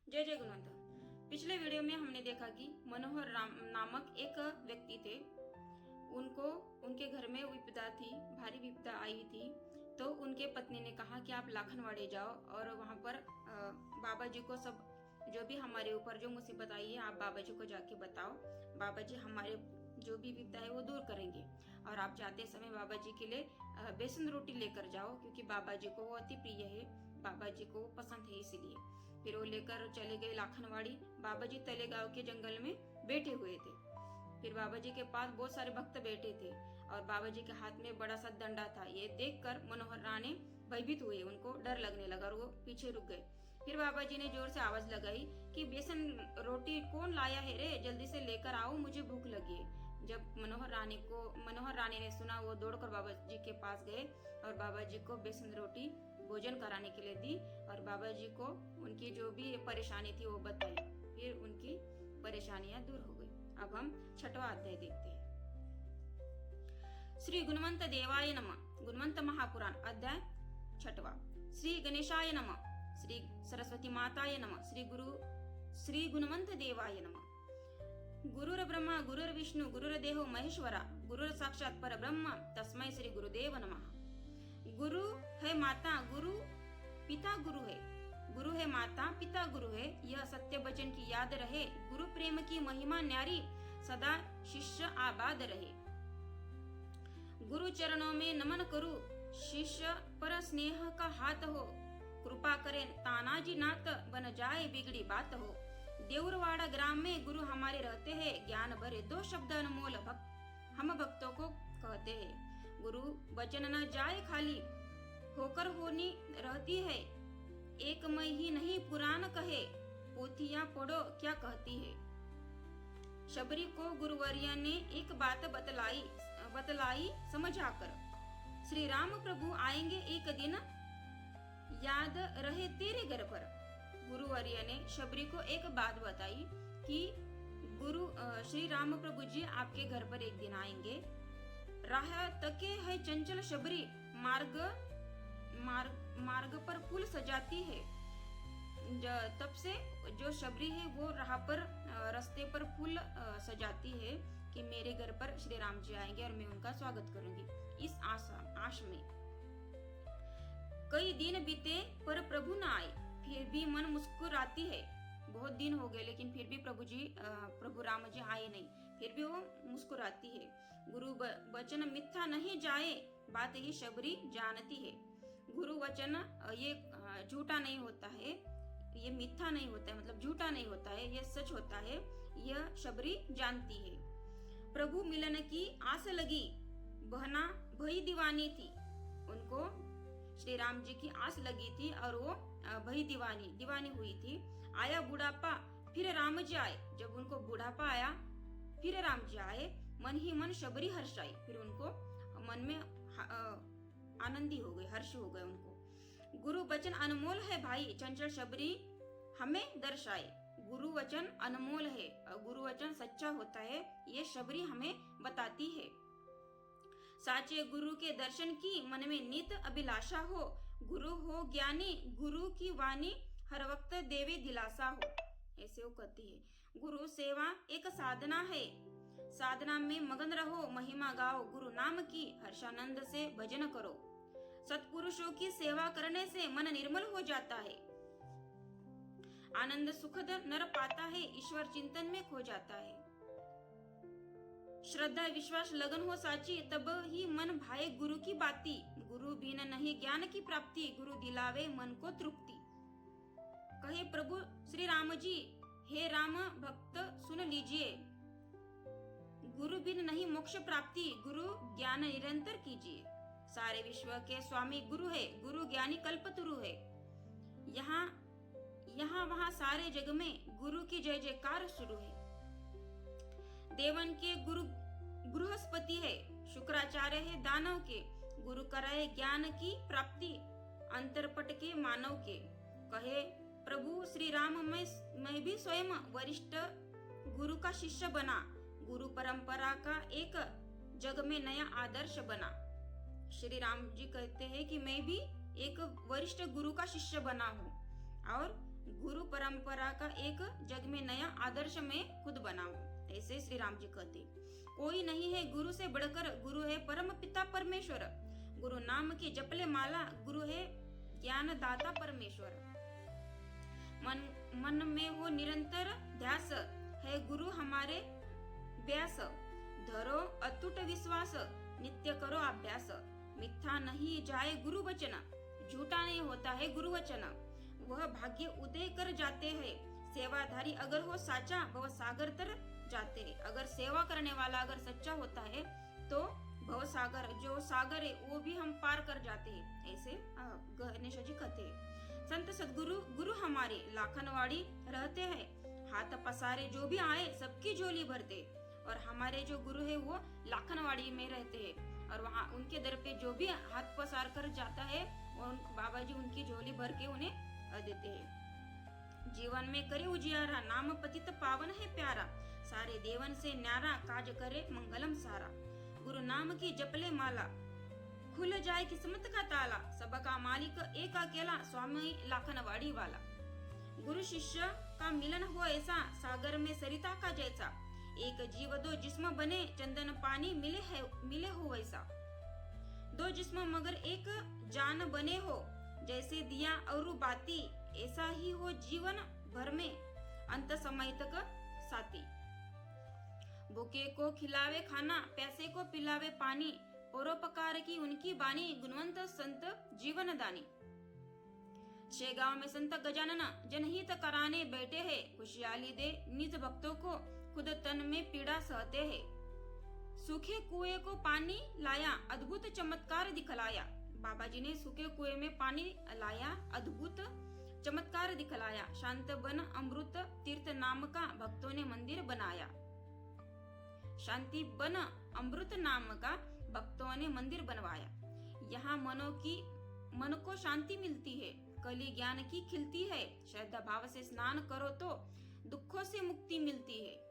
जय जय गुणवंत। पिछले वीडियो में हमने देखा कि मनोहर राम नामक एक व्यक्ति थे। उनके घर में विपदा थी, भारी विपदा आई थी। तो उनके पत्नी ने कहा कि आप लाखनवाड़ी जाओ और वहां पर बाबा जी को सब जो भी हमारे ऊपर जो मुसीबत आई है आप बाबा जी को जाके बताओ। बाबा जी हमारे जो भी विपदा है वो दूर करेंगे। और आप जाते समय बाबा जी के लिए बेसन रोटी लेकर जाओ, क्योंकि बाबा जी को वो अति प्रिय है, बाबा जी को पसंद है इसीलिए। फिर वो लेकर चले गए लाखनवाड़ी। बाबा जी तलेगांव के जंगल में बैठे हुए थे। फिर बाबा जी के पास बहुत सारे भक्त बैठे थे और बाबा जी के हाथ में बड़ा सा डंडा था। ये देखकर मनोहर राणे भयभीत हुए, उनको डर लगने लगा और वो पीछे रुक गए। फिर बाबा जी ने जोर से आवाज लगाई कि बेसन रोटी कौन लाया है रे, जल्दी से लेकर आओ, मुझे भूख लगी है। जब मनोहर राणे ने सुना, वो दौड़कर बाबा जी के पास गए और बाबा जी को बेसन रोटी भोजन कराने के लिए दी और बाबा जी को उनकी जो भी परेशानी थी वो बताई। फिर उनकी परेशानियां दूर हो गई। अब हम छठवां अध्याय देखते हैं। श्री गुणवंत देवाय नमः। गुणवंत महापुराण अध्याय छठवा। श्री गणेशाय नमः। श्री सरस्वती माताय नमः। श्री गुणवंत देवाय नमः। गुरुर ब्रह्मा गुरुर विष्णु गुरुर्देवो महेश्वरा गुरुर साक्षात पर ब्रह्म तस्मै श्री गुरुदेव नमः। गुरु है माता, गुरु पिता, गुरु है माता, पिता गुरु है। यह सत्य वचन की याद रहे। गुरु प्रेम की महिमा न्यारी, सदा शिष्य आबाद रहे। गुरु चरणों में नमन करूं, शिष्य पर स्नेह का हाथ हो। कृपा करें तानाजी नाथ, बन जाए बिगड़ी बात हो। देउरवाड़ा ग्राम में गुरु हमारे रहते हैं, ज्ञान भरे दो शब्द अनमोल हम भक्तों को कहते हैं। गुरु वचन न जाए खाली, होकर होनी रहती है। एक मई ही नहीं पुराण कहे, पोथियां पढ़ो क्या कहती है। शबरी को गुरुवर्य ने एक बात बतलाई समझाकर। श्री राम प्रभु आएंगे एक दिन, याद रहे तेरे घर पर। गुरुवर्य ने शबरी को एक बात बताई कि श्री राम प्रभु जी आपके घर पर एक दिन आएंगे। राह तके है चंचल शबरी, मार्ग पर फूल सजाती है। तब से जो शबरी है वो राह पर रास्ते पर फूल सजाती है कि मेरे घर पर श्री राम जी आएंगे और मैं उनका स्वागत करूंगी। इस आश में कई दिन बीते पर प्रभु न आए, फिर भी मन मुस्कुराती है। बहुत दिन हो गए लेकिन फिर भी प्रभु राम जी आए नहीं, फिर भी वो मुस्कुराती है। गुरु वचन मिथ्या नहीं जाए, बात ही शबरी जानती है। गुरु वचन ये झूठा नहीं होता है, ये मिथ्या नहीं होता है, मतलब झूठा नहीं होता है, ये सच होता है, यह शबरी जानती है। प्रभु मिलन की आस लगी, बहना भई दीवानी थी। उनको श्री राम जी की आस लगी थी और वो भई दीवानी हुई थी। आया बुढ़ापा फिर राम जी आए। जब उनको बुढ़ापा आया फिर राम जी आए, मन ही मन शबरी हर्षाई। फिर उनको मन में आनंदी हो गई, हर्ष हो गए उनको। गुरु वचन अनमोल है भाई, चंचल शबरी हमें दर्शाए। गुरु वचन अनमोल है, गुरु वचन सच्चा होता है, ये शबरी हमें बताती है। साचे गुरु के दर्शन की मन में नित अभिलाषा हो। गुरु हो ज्ञानी, गुरु की वाणी हर वक्त देवे दिलासा हो। ऐसे वो कहती है। गुरु सेवा एक साधना है, साधना में मगन रहो, महिमा गाओ गुरु नाम की, हर्षानंद से भजन करो। सत्पुरुषों की सेवा करने से मन निर्मल हो जाता है। आनंद सुखद नर पाता है, ईश्वर चिंतन में खो जाता है। श्रद्धा विश्वास लगन हो साची, तब ही मन भाए गुरु की बाती। गुरु बिन नहीं ज्ञान की प्राप्ति, गुरु दिलावे मन को तृप्ति। कहे प्रभु श्री राम जी, हे राम भक्त सुन लीजिए। गुरु बिन नहीं मोक्ष प्राप्ति, गुरु ज्ञान निरंतर कीजिए। सारे विश्व के स्वामी गुरु है, गुरु ज्ञानी कल्पतरु है। यहाँ वहां सारे जग में गुरु की जय जयकार शुरू है। देवन के गुरु बृहस्पति है, शुक्राचार्य है दानव के। गुरु कराए ज्ञान की प्राप्ति, अंतरपट के मानव के। कहे प्रभु श्री राम, मैं भी स्वयं वरिष्ठ गुरु का शिष्य बना। गुरु परंपरा का एक जग में नया आदर्श बना। श्री राम जी कहते हैं कि मैं भी एक वरिष्ठ गुरु का शिष्य बना हूँ और गुरु परंपरा का एक जग में नया आदर्श में खुद बनाऊं। ऐसे श्री राम जी कहते, कोई नहीं है गुरु से बढ़कर, गुरु है परम पिता परमेश्वर। गुरु नाम की जपले माला, गुरु है ज्ञान दाता परमेश्वर। मन में हो निरंतर ध्यास, है गुरु हमारे व्यास। धरो अटूट विश्वास, नित्य करो अभ्यास। मिथ्या नहीं जाए गुरु वचन, झूठा नहीं होता है गुरु वचन। वह भाग्य उदय कर जाते हैं, सेवाधारी अगर हो साचा, भव सागर तर जाते हैं। अगर सेवा करने वाला अगर सच्चा होता है तो भव सागर, जो सागर है वो भी हम पार कर जाते हैं। ऐसे गणेश जी कहते हैं। संत सदगुरु गुरु हमारे लाखनवाड़ी रहते हैं, हाथ पसारे जो भी आए सबकी झोली भरते। और हमारे जो गुरु है वो लाखनवाड़ी में रहते हैं और वहाँ उनके दर पे जो भी हाथ पसार कर जाता है वो बाबा जी उनकी झोली भर के उन्हें देते हैं। जीवन में करे उजियारा, नाम पतित पावन है प्यारा। सारे देवन से न्यारा, काज करे मंगलम सारा। गुरु नाम की जपले माला, खुल जाए किस्मत का ताला। सबका मालिक एक अकेला, स्वामी लाखनवाड़ी वाला। गुरु शिष्य का मिलन हो ऐसा, सागर में सरिता का जैसा। एक जीव दो जिस्म बने, चंदन पानी मिले हो वैसा। दो जिस्म मगर एक जान बने हो, जैसे दिया और बाती। ऐसा ही हो जीवन भर में, अंत समय तक साथी। भूखे को खिलावे खाना, प्यासे को पिलावे पानी। परोपकार की उनकी बानी, गुणवंत संत जीवन दानी। शेगांव में संत गजानन जनहित कराने बैठे हैं। खुशहाली दे निज भक्तों को, खुद तन में पीड़ा सहते हैं। सूखे कुएं को पानी लाया, अद्भुत चमत्कार दिखलाया। बाबा जी ने सूखे कुएं में पानी लाया, अद्भुत चमत्कार दिखलाया। शांत बन अमृत तीर्थ नाम का भक्तों ने मंदिर बनाया। शांति बन अमृत नाम का भक्तों ने मंदिर बनवाया। यहाँ मन को शांति मिलती है, कली ज्ञान की खिलती है। श्रद्धा भाव से स्नान करो तो दुखों से मुक्ति मिलती है।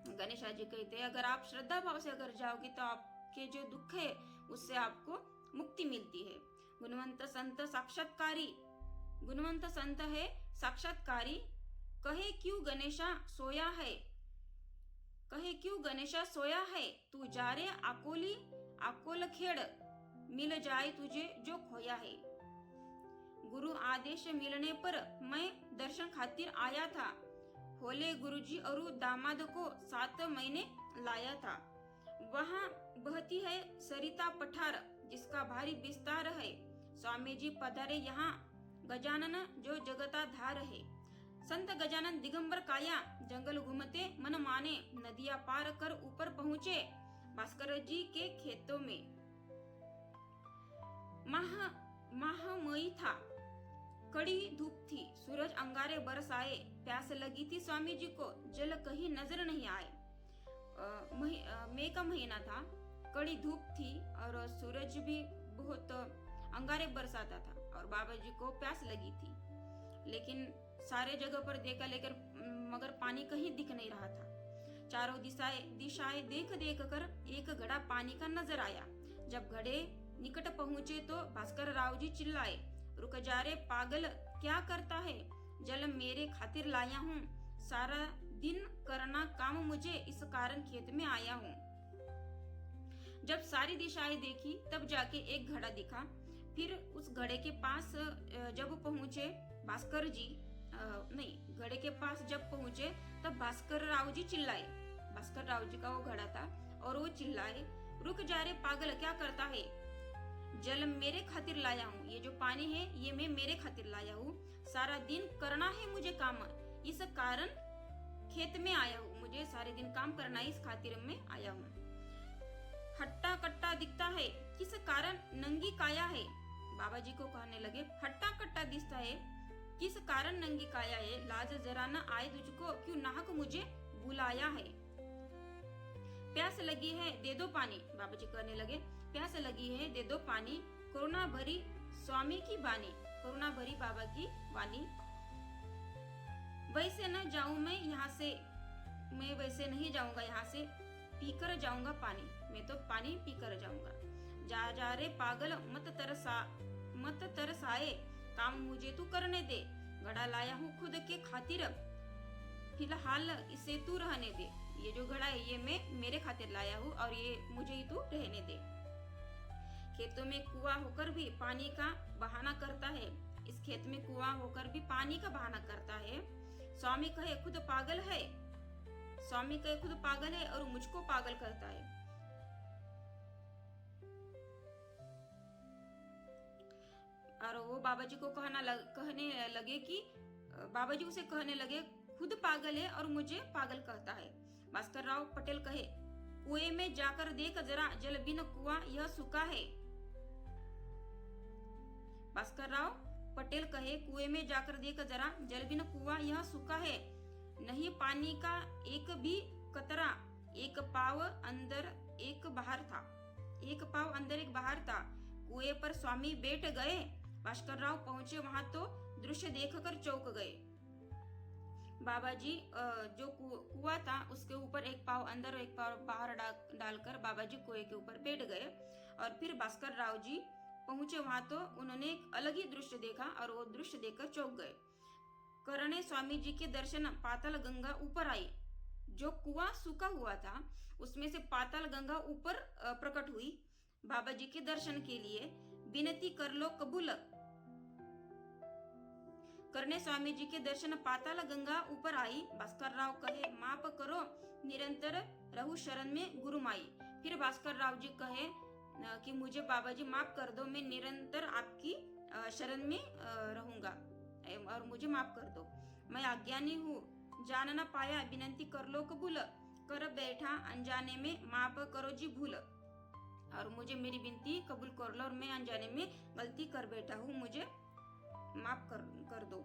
गणेश जी कहते हैं अगर आप श्रद्धा भाव से अगर जाओगे तो आपके जो दुख है उससे आपको मुक्ति मिलती है। गुणवंत संत साक्षात्कारी, गुणवंत संत है साक्षात्कारी। कहे क्यों गणेशा सोया है, कहे क्यों गणेशा सोया है। तू जा रे आकोल खेड़, मिल जाए तुझे जो खोया है। गुरु आदेश मिलने पर मैं दर्शन खातिर आया था। होले गुरुजी और दामाद को 7 महीने लाया था। वहाँ बहती है सरिता पठार, जिसका भारी विस्तार है। स्वामी जी पधारे यहाँ, गजानन जो जगता धार है। संत गजानन दिगंबर काया, जंगल घूमते मन माने। नदियां पार कर ऊपर पहुँचे, भास्कर जी के खेतों में। महामयी था, कड़ी धूप थी, सूरज अंगारे बरसाए। प्यास लगी थी स्वामी जी को, जल कहीं नजर नहीं आए। मई का महीना था, कड़ी धूप थी और सूरज भी बहुत अंगारे बरसाता था और बाबा जी को प्यास लगी थी। लेकिन सारे जगह पर देखा लेकर मगर पानी कहीं दिख नहीं रहा था। चारों दिशाएं देख कर एक घड़ा पानी का नजर आया। जब घड़े निकट पहुंचे तो भास्कर राव जी चिल्लाए, रुक जा रे पागल, क्या करता है। जल मेरे खातिर लाया हूँ, सारा दिन करना काम मुझे, इस कारण खेत में आया हूँ। जब सारी दिशाएं देखी तब जाके एक घड़ा दिखा। फिर उस घड़े के पास जब पहुंचे भास्कर जी घड़े के पास जब पहुंचे तब भास्कर राव जी चिल्लाए। भास्कर राव जी का वो घड़ा था और वो चिल्लाए, रुक जा रे पागल, क्या करता है। जल मेरे खातिर लाया हूँ, ये जो पानी है ये मैं मेरे खातिर लाया हूँ। सारा दिन करना है मुझे काम, इस कारण खेत में आया हूँ। मुझे सारे दिन काम करना है, इस खातिर मैं आया हूँ। हट्टा कट्टा दिखता है, किस कारण नंगी काया है। बाबा जी को कहने लगे, हट्टा कट्टा दिखता है, किस कारण नंगी काया है। लाज जरा न आए तुझको, क्यों नाहक मुझे बुलाया है। प्यास लगी है, दे दो पानी। बाबा जी कहने लगे, प्यास लगी है, दे दो पानी। करुणा भरी स्वामी की बानी, करुणा भरी बाबा की वाणी। वैसे न जाऊं मैं यहाँ से, मैं वैसे नहीं जाऊंगा यहाँ से, पीकर जाऊंगा पानी, मैं तो पानी पीकर जाऊंगा। जा जा रे पागल, मत तरसाए, काम मुझे तू करने दे। घड़ा लाया हूँ खुद के खातिर, फिलहाल इसे तू रहने दे। ये जो घड़ा है ये मैं मेरे खातिर लाया हूँ और ये मुझे ही तू रहने दे। खेतों में कुआं होकर भी पानी का बहाना करता है, इस खेत में कुआं होकर भी पानी का बहाना करता है। स्वामी कहे खुद पागल है, स्वामी कहे खुद पागल है और मुझको पागल करता है। और वो बाबा जी को कहने लगे कि बाबा जी उसे कहने लगे खुद पागल है और मुझे पागल कहता है। भास्कर राव पटेल कहे कुएं में जाकर देख जरा, जल बिन कुआं यह सूखा है। भास्कर राव पटेल कहे कुएं में जाकर देख जरा, जल बिन कुआं यह सूखा है। नहीं पानी का एक भी कतरा, एक पाव अंदर एक बाहर था, एक पाव अंदर एक बाहर था। कुएं पर स्वामी बैठ गए। भास्कर राव पहुंचे वहां तो दृश्य देखकर चौंक गए। बाबा जी जो कुआं था उसके ऊपर एक पाव अंदर और एक पाव बाहर डालकर बाबा जी कुएं के ऊपर बैठ गए। और फिर भास्कर राव जी पहुंचे वहां तो उन्होंने एक अलग ही दृश्य देखा और वो दृश्य देखकर चौंक गए। करने स्वामी जी के दर्शन पाताल गंगा ऊपर आई। जो कुआं सूखा हुआ था उसमें से पाताल गंगा ऊपर प्रकट हुई। बाबा जी के दर्शन के लिए विनती कर लो कबूल। करने स्वामी जी के दर्शन पाताल गंगा ऊपर आई। भास्कर राव कहे माफ करो, निरंतर रहू शरण में गुरु माई। फिर भास्कर राव जी कहे कि मुझे बाबा जी माफ कर दो, मैं निरंतर आपकी शरण में रहूंगा और मुझे माफ कर दो। मैं अज्ञानी हूँ, जान न पाया, विनती कर लो कबूल। कर बैठा अनजाने में, माफ करो जी भूल। और मुझे मेरी विनती कबूल कर लो और मैं अनजाने में गलती कर बैठा हूँ, मुझे माफ कर दो।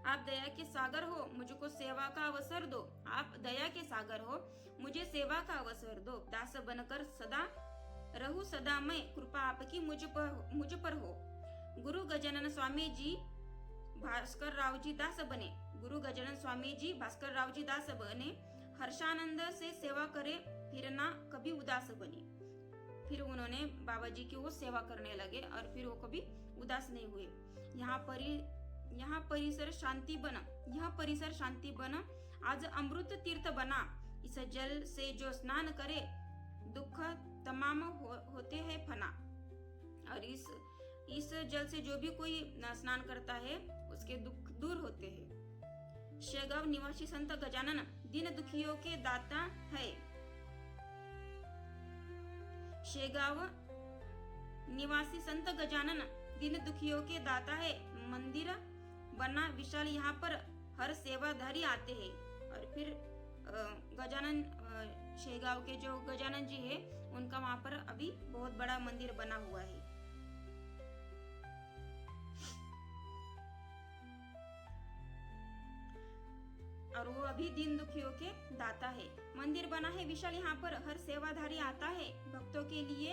आप दया के सागर हो, मुझको सेवा का अवसर दो। आप दया के सागर हो, मुझे सेवा का अवसर दो। दास बनकर सदा रहूं, सदा मैं, कृपा आपकी मुझ पर हो। गुरु गजानन स्वामी जी भास्कर राव जी दास बने। गुरु गजानन स्वामी जी भास्कर राव जी दास बने। हर्षानंद से सेवा करे, फिर ना कभी उदास बनी। फिर उन्होंने बाबा जी की वो सेवा करने लगे और फिर वो कभी उदास नहीं हुए। यहाँ परिसर शांति बना, यह परिसर शांति बना, आज अमृत तीर्थ बना। इस जल से जो स्नान करे, दुख तमाम होते हैं फना। और इस जल से जो भी कोई स्नान करता है उसके दुख दूर होते हैं। शेगांव निवासी संत गजानन दीन दुखियों के दाता है। शेगांव निवासी संत गजानन दीन दुखियों के दाता है। मंदिर बना विशाल, यहाँ पर हर सेवाधारी आते हैं। और फिर गजानन शेगांव के जो गजानन जी है उनका वहां पर अभी बहुत बड़ा मंदिर बना हुआ है। और वो अभी दीन दुखियों के दाता है। मंदिर बना है विशाल, यहाँ पर हर सेवाधारी आता है। भक्तों के लिए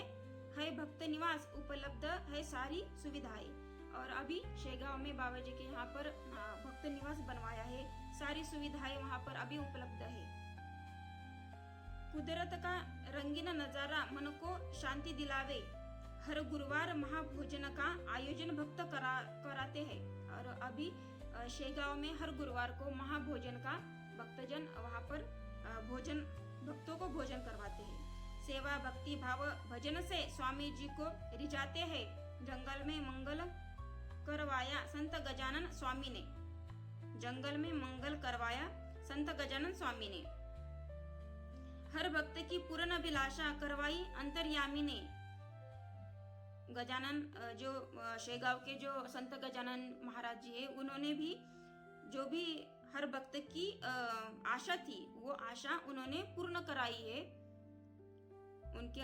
है भक्त निवास, उपलब्ध है सारी सुविधाएं। और अभी शेगांव में बाबा जी के यहाँ पर भक्त निवास बनवाया है, सारी सुविधाएं वहाँ पर अभी उपलब्ध है। कुदरत का रंगीन नजारा मन को शांति दिलावे। हर गुरुवार महाभोजन का आयोजन भक्त कराते हैं। और अभी शेगांव में हर गुरुवार को महाभोजन का भक्तजन वहाँ पर भक्तों को भोजन करवाते हैं। सेवा भक्ति भाव भजन से स्वामी जी को रिझाते हैं। जंगल में मंगल करवाया संत गजानन स्वामी ने। जंगल में मंगल करवाया संत गजानन स्वामी ने। हर भक्त की पूर्ण अभिलाषा करवाई अंतर्यामी ने। गजानन जो शेगांव के जो संत गजानन महाराज जी है उन्होंने भी जो भी हर भक्त की आशा थी वो आशा उन्होंने पूर्ण कराई है। उनके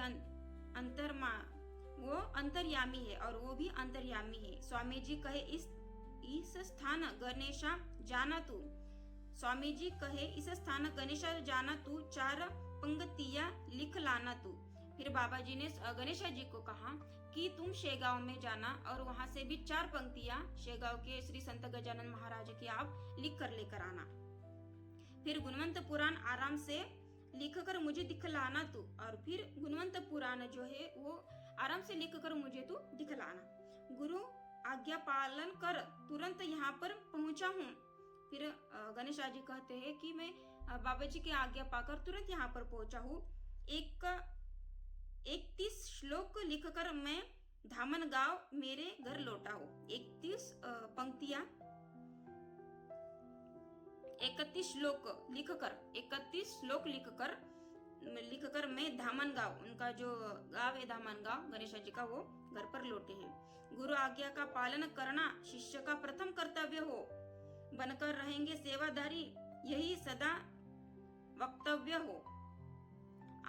वो अंतर्यामी है और वो भी अंतर्यामी है। स्वामी जी कहे इस स्थान गणेशा जाना तू। स्वामी जी कहे इस स्थान गणेशा जाना तू, 4 पंक्तियां लिख लाना तू। फिर बाबा जी ने गणेशा जी को कहा कि तुम शेगांव में जाना और वहां से भी 4 पंक्तियां शेगांव के श्री संत गजानन महाराज की आप लिख कर लेकर आना। फिर गुणवंत पुराण आराम से लिख कर मुझे दिखलाना तू। और फिर गुणवंत पुराण जो है वो आराम से लिख कर मुझे तू दिखलाना। गुरु आज्ञा पालन कर तुरंत यहाँ पर पहुंचा हूँ। फिर गणेशा जी कहते हैं कि मैं बाबा जी की आज्ञा पाकर तुरंत यहाँ पर पहुंचा हूँ। 31 श्लोक लिखकर मैं धामन गांव मेरे घर लौटा हूँ। 31 पंक्तियां, 31 श्लोक लिखकर मैं धामन गांव, उनका जो गांव है धामन गांव गणेशा जी का, वो घर पर लौटे हैं। गुरु आज्ञा का पालन करना शिष्य का प्रथम कर्तव्य हो, बनकर रहेंगे सेवाधारी, यही सदा वक्तव्य हो।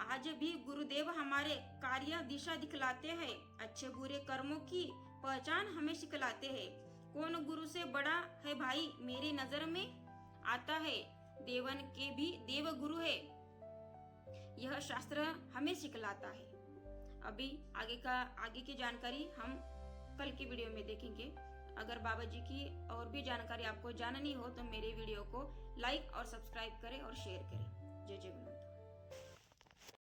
आज भी गुरुदेव हमारे कार्य दिशा दिखलाते हैं, अच्छे बुरे कर्मों की पहचान हमें सिखलाते हैं। कौन गुरु से बड़ा है भाई मेरी नजर में आता है, देवन के भी देव गुरु है, यह शास्त्र हमें सिखलाता है। अभी आगे की जानकारी हम कल की वीडियो में देखेंगे। अगर बाबा जी की और भी जानकारी आपको जाननी हो तो मेरे वीडियो को लाइक और सब्सक्राइब करें और शेयर करें। जय जय।